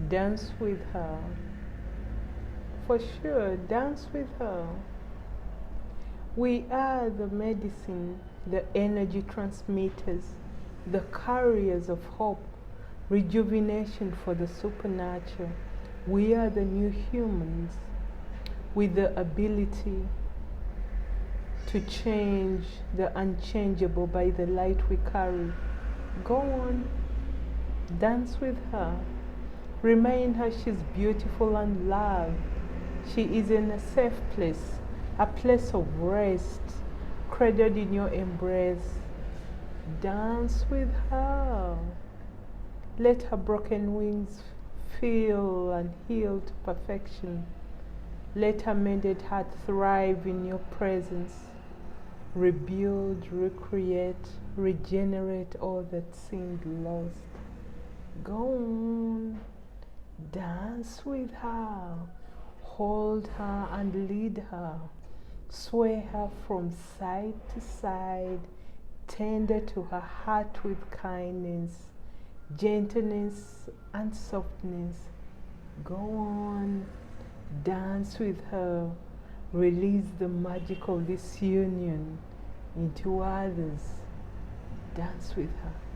Dance with her. For sure, dance with her. We are the medicine, the energy transmitters, the carriers of hope, rejuvenation for the supernatural. We are the new humans with the ability to change the unchangeable by the light we carry. Go on, dance with her. Remind her she's beautiful and loved. She is in a safe place, a place of rest, cradled in your embrace. Dance with her. Let her broken wings feel and heal to perfection. Let her mended heart thrive in your presence. Rebuild, recreate, regenerate all that seemed lost. Go on, dance with her. Hold her and lead her. Sway her from side to side. Tender to her heart with kindness, gentleness, and softness. Go on, dance with her. Release the magic of this union into others. Dance with her.